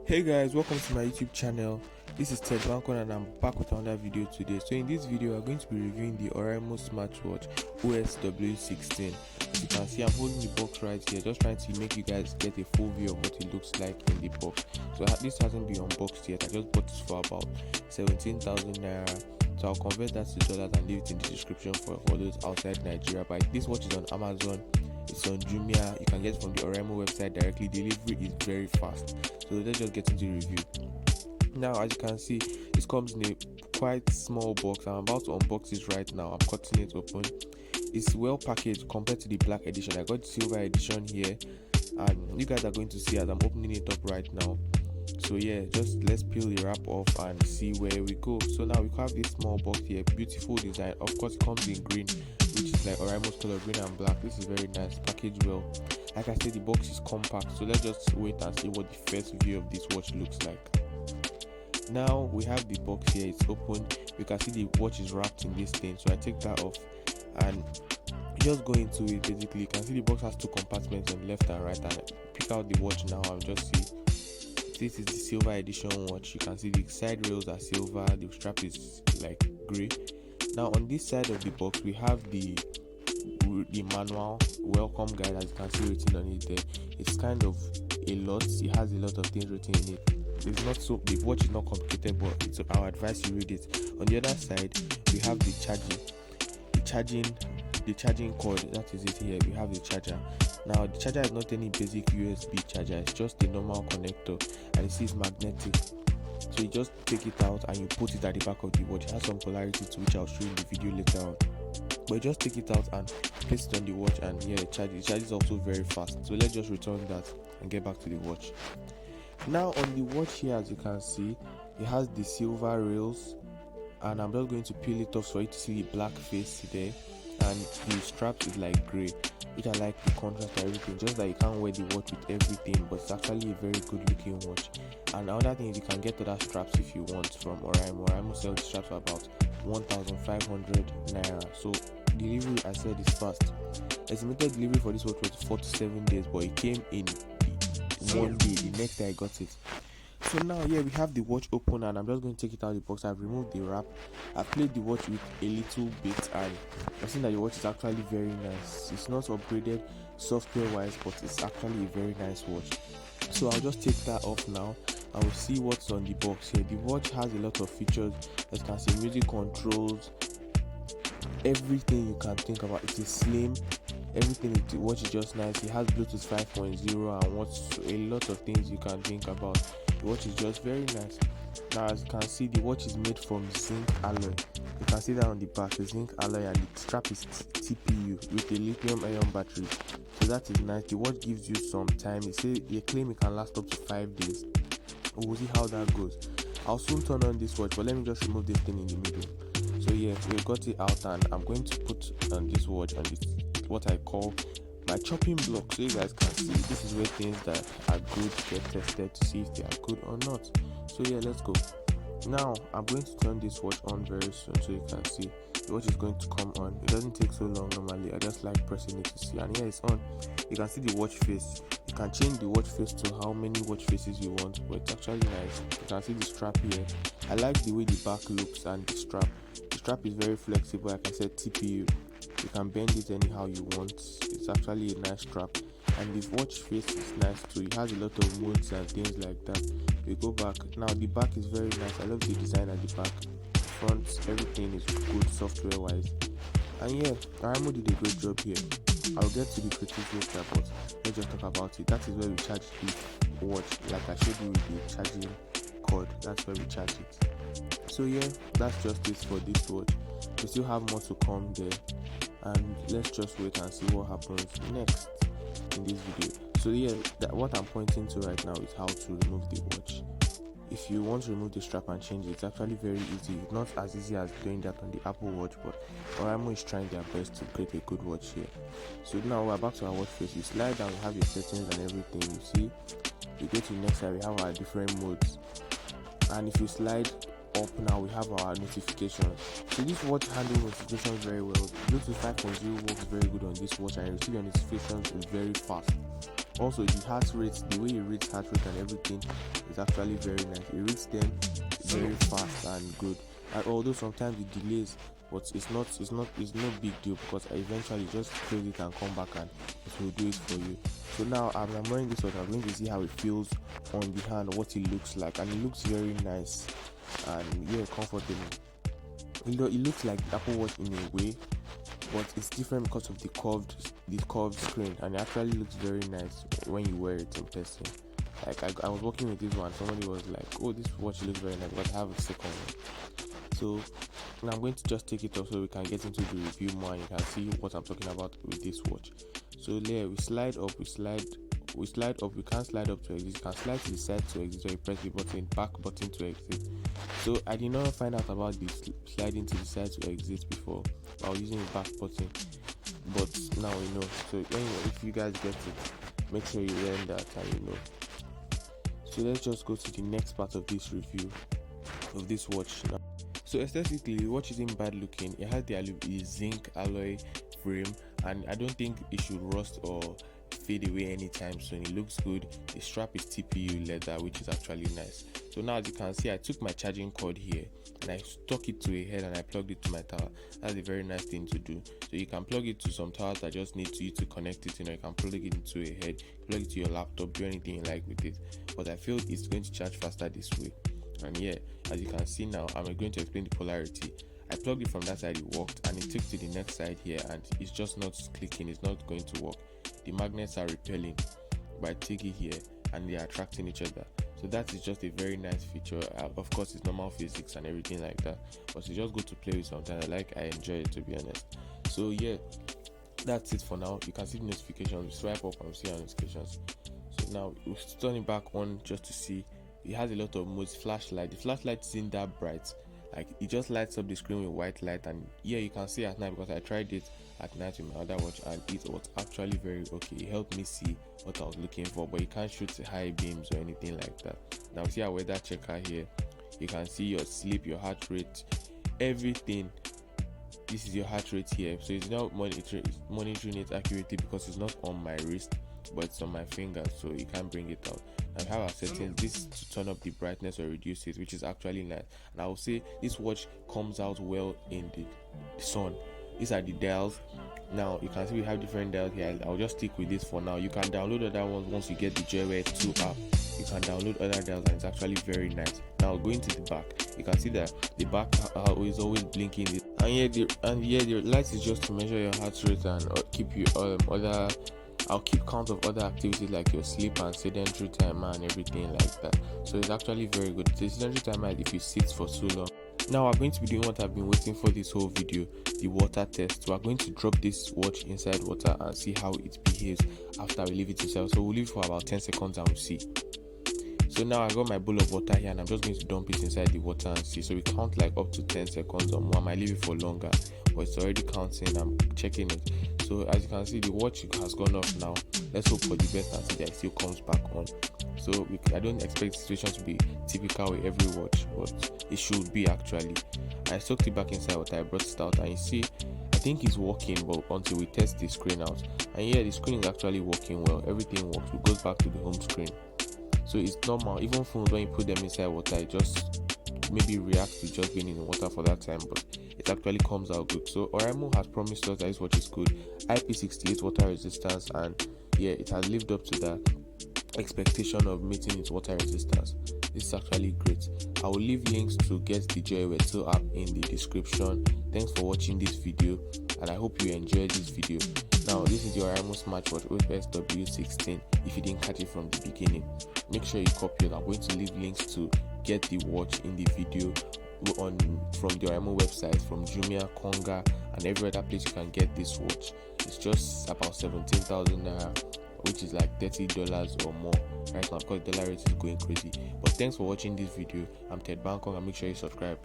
Hey guys, welcome to my YouTube channel. This is Ted Bankon and I'm back with another video today. So in this video we're going to be reviewing the Oraimo smartwatch OSW16. As you can see, I'm holding the box right here, just trying to make you guys get a full view of what it looks like in the box. So this hasn't been unboxed yet. I just bought this for about 17,000 naira. So I'll convert that to dollars and leave it in the description for those outside Nigeria. But this watch is on Amazon, it's on JOYWEAR, you can get it from the Oraimo website directly. Delivery is very fast. So let's just get into the review. Now, as you can see, this comes in a quite small box. I'm about to unbox it right now. I'm cutting it open. It's well packaged compared to the black edition. I got the silver edition here, and you guys are going to see as I'm opening it up right now. So yeah, just let's peel the wrap off and see where we go. So now we have this small box here, beautiful design. Of course, it comes in green, which is like Oraimo's color, green and black. This is very nice, packaged well. Like I said, the box is compact, so let's just wait and see what the first view of this watch looks like. Now we have the box here, it's open. You can see the watch is wrapped in this thing, so I take that off and just go into it. Basically, you can see the box has two compartments on the left and right, and I pick out the watch now and just see this is the silver edition watch. You can see the side rails are silver, the strap is like grey. Now on this side of the box we have the manual welcome guide, as you can see written on it there. It's kind of a lot, it has a lot of things written in it. It's not so, the watch is not complicated, but it's our advice you read it. On the other side we have the charging cord. That is it here. We have the charger. Now the charger is not any basic USB charger, it's just a normal connector, and you see it's magnetic. So you just take it out and you put it at the back of the watch. It has some polarity to which I'll show you in the video later on. But you just take it out and place it on the watch, and yeah, it charges also very fast. So let's just return that and get back to the watch. Now on the watch here, as you can see, it has the silver rails, and I'm just going to peel it off for you to see the black face there. And the strap is like grey, which I like the contrast and everything. Just that you can't wear the watch with everything, but it's actually a very good looking watch. And another thing is you can get other straps if you want from Oraimo. Oraimo sells the straps for about 1,500 naira. So delivery, I said, is fast. Estimated delivery for this watch was 4 to 7 days, but it came in one day. The next day I got it. So now yeah, we have the watch open, and I'm just going to take it out of the box. I've removed the wrap, I've played the watch with a little bit, and I've seen that the watch is actually very nice. It's not upgraded software wise, but it's actually a very nice watch. So I'll just take that off now. I will see what's on the box here. The watch has a lot of features. As you can see, music controls, everything you can think about. It is slim. Everything in the watch is just nice. It has Bluetooth 5.0 and what's a lot of things you can think about. The watch is just very nice. Now as you can see, the watch is made from zinc alloy. You can see that on the back, the zinc alloy, and the strap is TPU with a lithium ion battery. So that is nice. The watch gives you some time. They claim it can last up to 5 days. We'll see how that goes. I'll soon turn on this watch, but let me just remove this thing in the middle. So yeah, we got it out, and I'm going to put on this watch on this, what I call my chopping block, so you guys can see this is where things that are good get tested to see if they are good or not. So yeah, let's go. Now I'm going to turn this watch on very soon, so you can see the watch is going to come on. It doesn't take so long normally. I just like pressing it to see, and yeah, it's on. You can see the watch face. You can change the watch face to how many watch faces you want, but it's actually nice. You can see the strap here. I like the way the back looks, and the strap is very flexible. Like I said, TPU. You can bend it anyhow you want. It's actually a nice strap, and the watch face is nice too. It has a lot of modes and things like that. We go back now. The back is very nice. I love the design at the back. Front, everything is good software wise, and yeah, Oraimo did a great job here. I'll get to the critics later, but let's just talk about it. That is where we charge the watch, like I showed you with the charging cord. That's where we charge it. So yeah, that's just it for this watch. We still have more to come there, and let's just wait and see what happens next in this video. So yeah, what I'm pointing to right now is how to remove the watch. If you want to remove the strap and change it, it's actually very easy. It's not as easy as doing that on the Apple Watch, but Oraimo is trying their best to create a good watch here. So now we're back to our watch face. You slide down, you have your settings and everything. You see, you go to the next side, we have our different modes, and if you slide up now, we have our notifications. So this watch handles notifications very well. Bluetooth 5.0 works very good on this watch, and you receive your notifications very fast. Also, the heart rate, the way it reads heart rate and everything is actually very nice. It reads them very fast and good. And although sometimes it delays, but it's no big deal, because eventually just close it and come back and it will do it for you. So now as I'm wearing this watch, I'm going to see how it feels on the hand, what it looks like, and it looks very nice and comfortable. It looks like the Apple Watch in a way, but it's different because of the curved screen, and it actually looks very nice when you wear it in person. Like I was working with this one, somebody was like, oh, this watch looks very nice, but I have a second one. So now I'm going to just take it off so we can get into the review more and you can see what I'm talking about with this watch. So there, we slide up, we can't slide up to exit, you can slide to the side to exit, so you press the back button to exit. So I did not find out about this sliding to the side to exit before. I was using the back button, but now we know. So anyway, if you guys get it, make sure you learn that and you know. So let's just go to the next part of this review of this watch now. So aesthetically, the watch isn't bad looking. It has the zinc alloy frame, and I don't think it should rust or fade away anytime soon. It looks good. The strap is TPU leather, which is actually nice. So now as you can see, I took my charging cord here and I stuck it to a head and I plugged it to my tower. That's a very nice thing to do. So you can plug it to some towers that just need you to connect it, you can plug it into a head, plug it to your laptop, do anything you like with it. But I feel it's going to charge faster this way. And as you can see now, I'm going to explain the polarity. I plugged it from that side, it worked, and it took to the next side here and it's just not clicking, it's not going to work. The magnets are repelling by taking here and they are attracting each other. So that is just a very nice feature. Of course, it's normal physics and everything like that, but it's just good to play with sometimes. I enjoy it, to be honest. So that's it for now. You can see the notifications. We swipe up and we see our notifications. So now we'll turn it back on just to see. It has a lot of modes. Flashlight. The flashlight isn't that bright. Like, it just lights up the screen with white light, and you can see at night, because I tried it at night with my other watch and it was actually very okay. It helped me see what I was looking for, but you can't shoot high beams or anything like that. Now see our weather checker here. You can see your sleep, your heart rate, everything. This is your heart rate here. So it's not monitoring it accurately because it's not on my wrist, but it's on my finger, so you can't bring it out. And have our settings, this to turn up the brightness or reduce it, which is actually nice. And I will say this watch comes out well in the sun. These are the dials. Now you can see we have different dials here. I'll just stick with this for now. You can download other ones once you get the JOYWEAR 2 app. You can download other dials and it's actually very nice. Now going to the back, you can see that the back is always blinking. And the light is just to measure your heart rate and keep you I'll keep count of other activities like your sleep and sedentary timer and everything like that. So it's actually very good. The sedentary timer, if you sit for too long. Now we're going to be doing what I've been waiting for this whole video, the water test. So we're going to drop this watch inside water and see how it behaves after we leave it inside. So we'll leave it for about 10 seconds and we'll see. So now I got my bowl of water here and I'm just going to dump it inside the water and see. So we count like up to 10 seconds or more. I might leave it for longer, but it's already counting. I'm checking it. So as you can see, the watch has gone off now. Let's hope for the best and see that it still comes back on. So I don't expect the situation to be typical with every watch, but it should be actually. I soaked it back inside water, I brought it out, and you see, I think it's working, but until we test the screen out. And the screen is actually working well. Everything works. It goes back to the home screen. So it's normal. Even phones, when you put them inside water, it just maybe reacts to just being in the water for that time, but it actually comes out good. So Oraimo has promised us that this watch is good. IP68 water resistance, and it has lived up to that expectation of meeting its water resistance. This is actually great. I will leave links to get the JOYWEAR 2 app in the description. Thanks for watching this video, and I hope you enjoyed this video. Now this is your Oraimo smartwatch OSW16. If you didn't catch it from the beginning, make sure you copy it. I'm going to leave links to get the watch in the video from the Oraimo website, from Jumia, Konga, and every other place you can get this watch. It's just about 17,000 naira, which is like $30 or more right now because the dollar rate is going crazy. But thanks for watching this video. I'm Ted Bangkok, and make sure you subscribe.